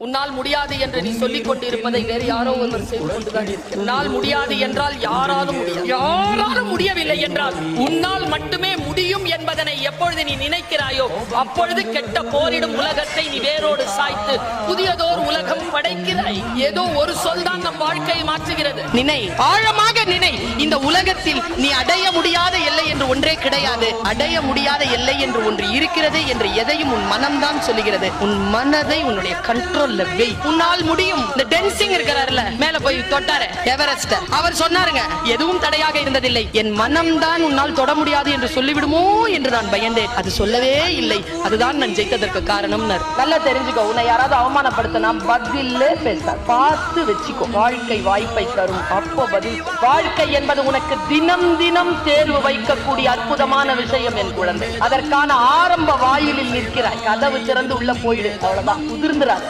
உன்னால் முடியாது என்று நீ சொல்லிக் கொண்டிருப்பதை வேறு யாரோ ஒருவர் செய்து கொண்டுதான் இருக்கிறார். உன்னால் முடியாது என்றால் யாராலும் முடியாது. யாராலும் முடியவில்லை என்றால் உன்னால் மட்டுமே முடியும் என்பதனை எப்பொழுது நீ நினைக்கிறாயோ அப்பொழுது கெட்ட போரிடும் உலகத்தை நீ வேரோடு சாய்த்து புதியதோர் உலகம் படைக்கிறாய். ஏதோ ஒரு சொல் தான் நம் வாழ்க்கையை மாற்றுகிறது. நினை, ஆழமாக நினை. இந்த உலகத்தில் நீ அடைய முடியாத எல்லை என்று ஒன்றே கிடையாது. அடைய முடியாத எல்லை என்று ஒன்று இருக்கிறது என்று எதையும் உன் மனம்தான் சொல்லுகிறது. உன் மனதை உன்னுடைய கண்ட்ரோல் உன்னால் முடியும். இந்த டென்சிங் இருக்கிறார்ல, மேல போய் தொட்டாரு எவரெஸ்ட், அவர் சொன்னாருங்க, எதுவும் தடையாக இருந்ததில்லை, என் மனம்தான் உன்னால் தொட முடியாது என்று சொல்லிவிடுமோ என்று நான் பயந்தேன். அது சொல்லவே இல்லை. அதுதான் நான் ஜெயித்ததற்கு காரணம். நல்லா தெரிஞ்சுக்கோ, உன்னை யாராவது அவமானப்படுத்தினா பதிலே பேச பார்த்து வச்சுக்கோ. வாழ்க்கை வாய்ப்பை தரும், அப்போ பதில். வாழ்க்கை என்பது உனக்கு தினம் தினம் தேர்வு வைக்கக்கூடிய அற்புதமான விஷயம் என் குழந்தை. அதற்கான ஆரம்ப வாயிலில் நிற்கிறாய். கதவு திறந்து உள்ள போயிடு, அவ்வளவுதான். உதிர்ந்துராத.